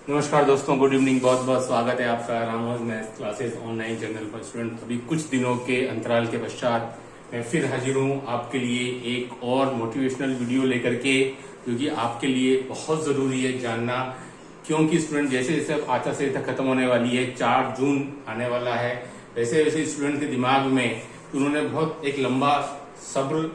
नमस्कार दोस्तों, good evening. बहुत बहुत स्वागत है आपका रामोज मैथ्स क्लासेस ऑनलाइन चैनल पर। स्टूडेंट, अभी कुछ दिनों के अंतराल के पश्चात मैं फिर हाजिर हूँ आपके लिए एक और मोटिवेशनल वीडियो लेकर के, जो कि आपके लिए बहुत जरूरी है जानना। क्योंकि स्टूडेंट, जैसे जैसे अब आचार संहिता खत्म होने वाली है, 4 जून आने वाला है, वैसे वैसे स्टूडेंट के दिमाग में उन्होंने बहुत एक लंबा सब्र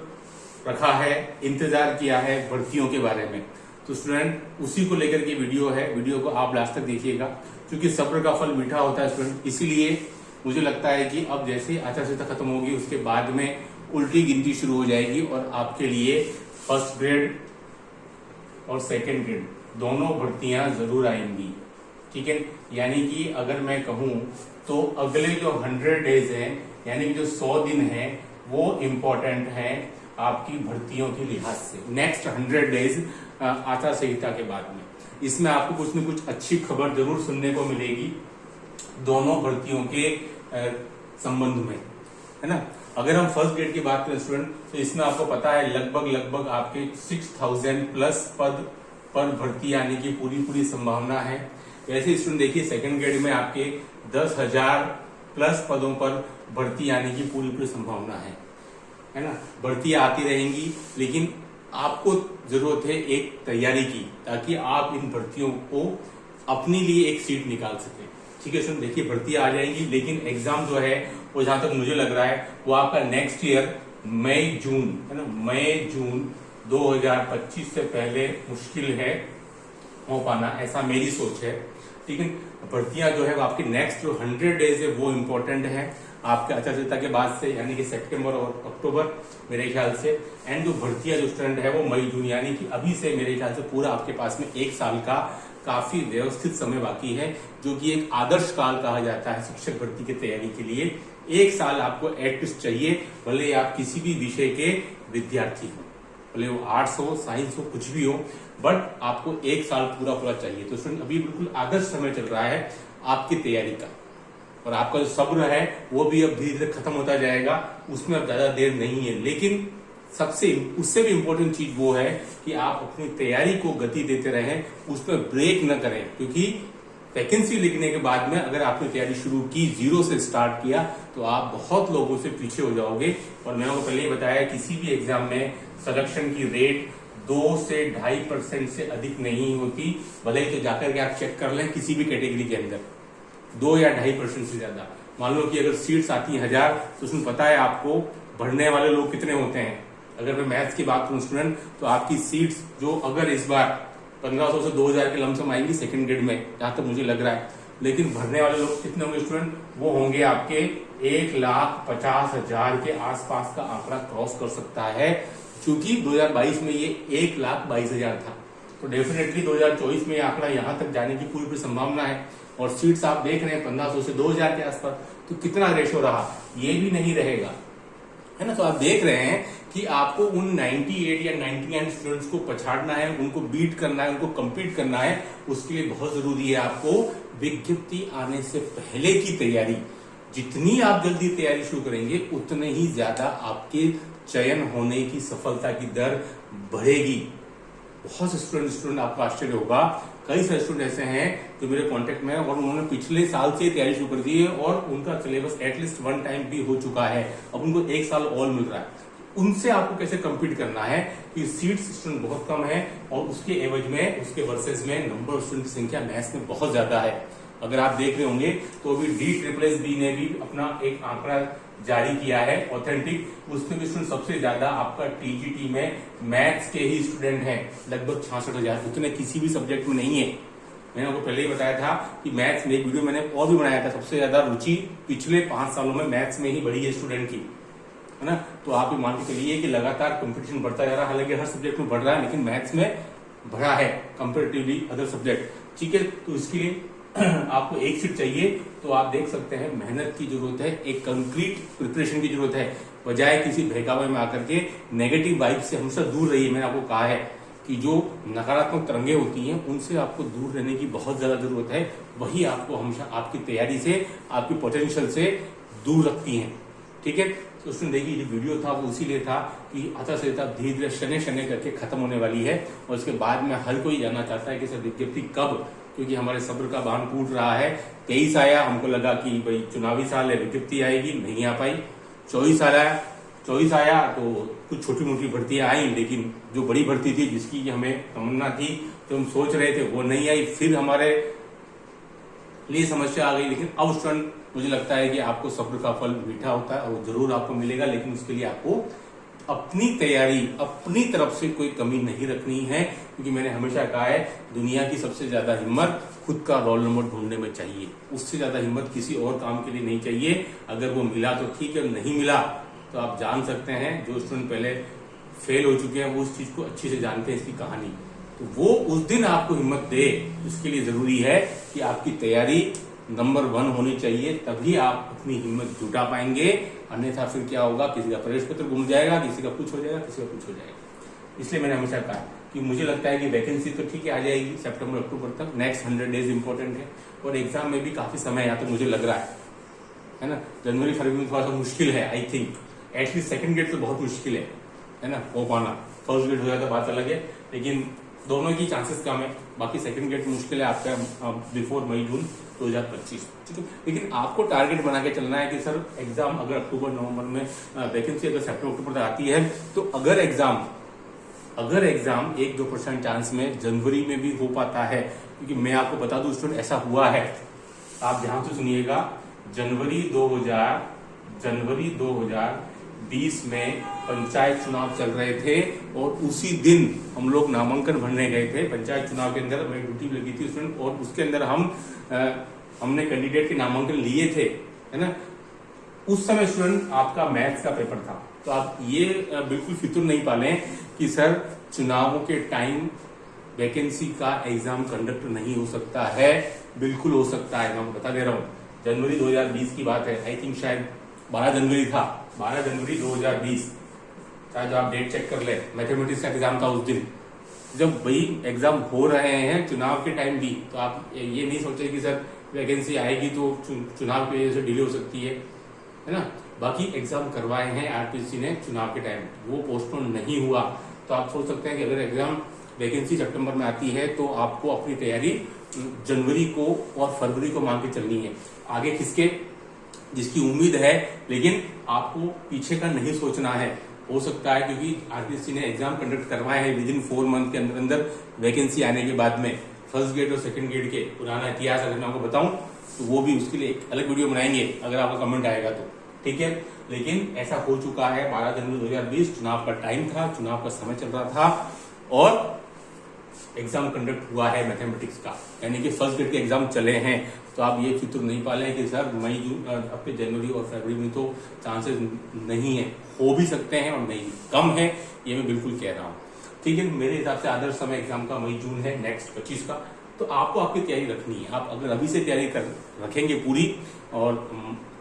रखा है, इंतजार किया है भर्तियों के बारे में। तो स्टूडेंट, उसी को लेकर के वीडियो है। वीडियो को आप लास्ट तक देखिएगा, क्योंकि सब्र का फल मीठा होता है स्टूडेंट। इसीलिए मुझे लगता है कि अब जैसे आचार संहिता खत्म होगी, उसके बाद में उल्टी गिनती शुरू हो जाएगी और आपके लिए फर्स्ट ग्रेड और सेकेंड ग्रेड दोनों भर्तियां जरूर आएंगी। ठीक है, यानी कि अगर मैं कहूं तो अगले जो 100 डेज हैं, यानी कि जो 100 दिन हैं, वो इम्पोर्टेंट हैं आपकी भर्तियों के लिहाज से। नेक्स्ट 100 डेज आचार संहिता के बाद में, इसमें आपको कुछ न कुछ अच्छी खबर जरूर सुनने को मिलेगी दोनों भर्तियों के संबंध में, है ना। अगर हम फर्स्ट ग्रेड की बात करें स्टूडेंट, तो इसमें आपको पता है लगभग आपके 6000 प्लस पद पर भर्ती आने की पूरी संभावना है। वैसे स्टूडेंट देखिए, सेकंड ग्रेड में आपके 10,000 प्लस पदों पर भर्ती आने की पूरी संभावना है ना। भर्तियां आती रहेंगी, लेकिन आपको जरूरत है एक तैयारी की, ताकि आप इन भर्तियों को अपने लिए एक सीट निकाल सके। ठीक है स्टूडेंट, देखिए भर्तियां आ जाएंगी, लेकिन एग्जाम जो है वो जहां तक मुझे लग रहा है वो आपका नेक्स्ट ईयर मई जून, है ना, मई जून 2025 से पहले मुश्किल है हो पाना, ऐसा मेरी सोच है। ठीक है, भर्तियां जो है वो आपके नेक्स्ट जो 100 डेज है वो इम्पोर्टेंट है आपके आचार संहिता के बाद से, यानी कि सितंबर और अक्टूबर मेरे ख्याल से। एंड जो भर्तियां जो स्टूडेंट है वो मई जून, यानी कि अभी से मेरे ख्याल से पूरा आपके पास में 1 साल का काफी व्यवस्थित समय बाकी है, जो कि एक आदर्श काल कहा जाता है शिक्षक भर्ती की तैयारी के लिए। 1 साल आपको एटलीस्ट चाहिए, भले आप किसी भी विषय के विद्यार्थी हो, भले वो आर्ट्स हो, साइंस हो, कुछ भी हो, बट आपको 1 साल पूरा चाहिए। तो स्टूडेंट, अभी बिल्कुल आदर्श समय चल रहा है आपकी तैयारी का, और आपका जो सब्र है वो भी अब धीरे धीरे खत्म होता जाएगा, उसमें अब ज्यादा देर नहीं है। लेकिन उससे भी इम्पोर्टेंट चीज वो है कि आप अपनी तैयारी को गति देते रहें, उसमें ब्रेक न करें, क्योंकि वैकेंसी लिखने के बाद में अगर आपने तैयारी शुरू की, 0 से स्टार्ट किया, तो आप बहुत लोगों से पीछे हो जाओगे। और मैंने आपको पहले ही बताया, किसी भी एग्जाम में सिलेक्शन की रेट 2 से 2.5% से अधिक नहीं होती। भले ही तो जाकर के आप चेक कर लें किसी भी कैटेगरी के अंदर, 2 या 2.5% से ज्यादा। मान लो कि अगर सीट्स आती है 1000, तो उसमें पता है आपको भरने वाले लोग कितने होते हैं। अगर मैं मैथ्स की बात करूं स्टूडेंट, तो आपकी सीट्स जो अगर इस बार 1500 से 2000 के लमसम आएंगी सेकंड ग्रेड में, जहां तक मुझे लग रहा है, लेकिन भरने वाले लोग कितने होंगे स्टूडेंट? वो होंगे आपके 1,50,000 के आसपास का आंकड़ा क्रॉस कर सकता है, क्योंकि 2022 में ये 1,22,000 था। तो डेफिनेटली 2024 में आंकड़ा यहां तक जाने की पूरी संभावना है। और सीट्स आप देख रहे हैं 1500 से 2000 के आसपास, तो कितना रेशो रहा, ये भी नहीं रहेगा, है ना। तो आप देख रहे हैं कि आपको उन 98 या 99 स्टूडेंट्स को पछाड़ना है, उनको बीट करना है, उनको compete करना है। उसके लिए बहुत जरूरी है आपको विज्ञप्ति आने से पहले की तैयारी। जितनी आप जल्दी तैयारी शुरू करेंगे, उतने ही ज्यादा आपके चयन होने की सफलता की दर बढ़ेगी। बहुत से स्टूडेंट आपको आश्चर्य होगा, कई सारे स्टूडेंट ऐसे हैं जो मेरे कांटेक्ट में हैं और उन्होंने पिछले साल से तैयारी शुरू कर दी है और उनका सिलेबस एटलीस्ट 1 टाइम भी हो चुका है। अब उनको 1 साल और मिल रहा है। उनसे आपको कैसे compete करना है कि सीट्स स्टूडेंट बहुत कम है, और उसके एवज में, उसके वर्सेस में नंबर ऑफ स्टूडेंट की संख्या मैथ्स में बहुत ज्यादा है। अगर आप देख रहे होंगे तो अभी DSSB ने भी अपना एक आंकड़ा जारी किया है ऑथेंटिक, उसमें भी स्टूडेंट सबसे ज्यादा आपका TGT में मैथ्स के ही स्टूडेंट हैं, लगभग 66,000। उतने किसी भी सब्जेक्ट में नहीं है। मैंने आपको पहले ही बताया था कि मैथ्स में एक वीडियो मैंने और भी बनाया था, सबसे ज्यादा रुचि पिछले 5 सालों में मैथ्स में ही बढ़ी है स्टूडेंट की, है ना। तो आप ये मान के चलिए कि लगातार कंपटीशन बढ़ता जा रहा है, हालांकि हर सब्जेक्ट में बढ़ रहा है, लेकिन मैथ्स में बढ़ा है कंपेरेटिवली अदर सब्जेक्ट। ठीक है, तो इसके लिए आपको एक सीट चाहिए, तो आप देख सकते हैं मेहनत की जरूरत है, एक कंक्रीट प्रिपरेशन की जरूरत है, बजाय किसी बहकावे में आकर के नेगेटिव वाइब से हमेशा दूर रहिए। मैंने आपको कहा है कि जो नकारात्मक तरंगे होती हैं, उनसे आपको दूर रहने की बहुत ज्यादा जरूरत है। वही आपको हमेशा आपकी तैयारी से, आपकी पोटेंशियल से दूर रखती हैं। ठीक है, तो उसने देखिए जो वीडियो था वो इसीलिए था कि आचार संहिता धीरे धीरे शने शने करके खत्म होने वाली है, और उसके बाद में हर कोई जानना चाहता है कि सर विज्ञप्ति कब क्योंकि हमारे सब्र का बांध टूट रहा है। 23 आया, हमको लगा कि भाई चुनावी साल है, विज्ञप्ति आएगी, नहीं आ पाई। 24 आया तो कुछ छोटी मोटी भर्तियां आई, लेकिन जो बड़ी भर्ती थी जिसकी हमें तमन्ना थी, जो हम सोच रहे थे, वो नहीं आई। फिर हमारे लिए समस्या आ गई। लेकिन अब स्टूडेंट, मुझे लगता है कि आपको सब्र का फल मीठा होता है और जरूर आपको मिलेगा, लेकिन उसके लिए आपको अपनी तैयारी, अपनी तरफ से कोई कमी नहीं रखनी है। क्योंकि मैंने हमेशा कहा है, दुनिया की सबसे ज्यादा हिम्मत खुद का रोल नंबर ढूंढने में चाहिए, उससे ज्यादा हिम्मत किसी और काम के लिए नहीं चाहिए। अगर वो मिला तो ठीक है, नहीं मिला तो आप जान सकते हैं, जो स्टूडेंट पहले फेल हो चुके हैं वो उस चीज को अच्छी से जानते हैं, इसकी कहानी। तो वो उस दिन आपको हिम्मत दे, उसके लिए जरूरी है कि आपकी तैयारी नंबर 1 होनी चाहिए, तभी आप अपनी हिम्मत जुटा पाएंगे। अन्यथा फिर क्या होगा, किसी का प्रवेश पत्र गुम जाएगा, किसी का कुछ हो जाएगा, किसी का कुछ हो जाएगा। इसलिए मैंने हमेशा कहा कि मुझे लगता है कि वैकेंसी तो ठीक है आ जाएगी सितंबर अक्टूबर तक, नेक्स्ट 100 डेज इंपॉर्टेंट है, और एग्जाम में भी काफी समय है, तो मुझे लग रहा है ना। जनवरी फरवरी में थोड़ा सा मुश्किल है, I think at least second gate तो बहुत मुश्किल है ना हो पाना। फर्स्ट गेट हो जाए तो बात अलग है, लेकिन दोनों की चांसेस कम है। बाकी सेकंड गेट मुश्किल है आपका बिफोर मई जून 2025, ठीक है। लेकिन आपको टारगेट बना के चलना है कि सर एग्जाम अगर अक्टूबर नवंबर में, वैकेंसी अगर सितंबर अक्टूबर तक आती है, तो अगर एग्जाम 1-2% चांस में जनवरी में भी हो पाता है। क्योंकि मैं आपको बता दूं स्टूडेंट, ऐसा हुआ है, आप ध्यान से सुनिएगा। जनवरी 2020 में पंचायत चुनाव चल रहे थे, और उसी दिन हम लोग नामांकन भरने गए थे। पंचायत चुनाव के अंदर मेरी ड्यूटी लगी थी स्टूडेंट, और उसके अंदर हमने कैंडिडेट के नामांकन लिए थे, है ना। उस समय स्टूडेंट आपका मैथ्स का पेपर था। तो आप ये बिल्कुल फिक्र नहीं पालें कि सर चुनावों के टाइम वैकेंसी का एग्जाम कंडक्ट नहीं हो सकता है। बिल्कुल हो सकता है, मैं आपको बता दे रहा हूँ। जनवरी 2020 की बात है, आई थिंक शायद 12 जनवरी था, 12 जनवरी 2020, शायद आप डेट चेक कर ले। मैथमेटिक्स का एग्जाम था उस दिन। जब वही एग्जाम हो रहे हैं चुनाव के टाइम भी, तो आप ये नहीं सोचे कि सर वैकेंसी आएगी तो चुनाव की वजह से डिले हो सकती है ना। बाकी एग्जाम करवाए हैं आरपीसी ने चुनाव के टाइम, वो पोस्टपोन नहीं हुआ। तो आप सोच सकते हैं कि अगर एग्जाम वैकेंसी सितंबर में आती है, तो आपको अपनी तैयारी जनवरी को और फरवरी को मान के चलनी है। आगे किसके, जिसकी उम्मीद है, लेकिन आपको पीछे का नहीं सोचना है। हो सकता है क्योंकि आरपीसी ने एग्जाम कंडक्ट करवाए हैं विद इन 4 मंथ के अंदर अंदर वैकेंसी आने के बाद में, फर्स्ट गेट और सेकंड गेट के पुराना इतिहास अगर मैं आपको बताऊं तो वो भी उसके लिए एक अलग वीडियो बनाएंगे अगर आपका कमेंट आएगा तो, ठीक है। लेकिन ऐसा हो चुका है, 12 जनवरी 2020 चुनाव का टाइम था, चुनाव का समय चल रहा था, और एग्जाम कंडक्ट हुआ है मैथमेटिक्स का, यानी कि फर्स्ट गेट के एग्जाम चले हैं। तो आप ये फिक्र नहीं पाले कि सर मई जून अपने जनवरी और फरवरी में तो चांसेस नहीं है, हो भी सकते हैं और नहीं, कम है, ये मैं बिल्कुल कह रहा हूँ, ठीक है। मेरे हिसाब से आदर्श समय एग्जाम का मई जून है नेक्स्ट 25 का। तो आपको आपकी तैयारी रखनी है। आप अगर अभी से तैयारी रखेंगे पूरी और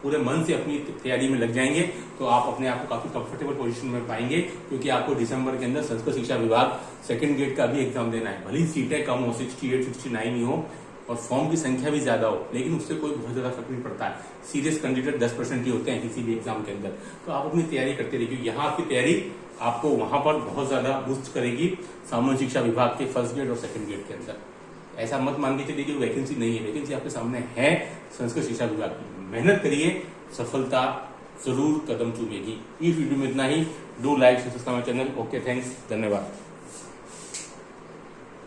पूरे मन से अपनी तैयारी में लग जाएंगे, तो आप अपने आप को काफी कंफर्टेबल पोजीशन में पाएंगे। क्योंकि आपको दिसंबर के अंदर संस्कृत शिक्षा विभाग सेकंड गेट का भी एग्जाम देना है। भले ही सीटें कम हो, 68-69 ही हो, और फॉर्म की संख्या भी ज्यादा हो, लेकिन उससे कोई बहुत ज्यादा फर्क नहीं पड़ता है। सीरियस कैंडिडेट 10% ही होते हैं किसी भी एग्जाम के अंदर। तो आप अपनी तैयारी करते रहिए, क्योंकि यहाँ आपकी तैयारी आपको वहां पर बहुत ज्यादा बूस्ट करेगी सामान्य शिक्षा विभाग के फर्स्ट गेट और सेकंड गेट के अंदर। ऐसा मत मान के चलिए कि वैकेंसी नहीं है, वैकेंसी आपके सामने है संस्कृत शिक्षा विभाग की। मेहनत करिए, सफलता जरूर कदम चूमेगी। इस वीडियो में इतना ही। Do like, subscribe my channel. Okay, thanks, धन्यवाद।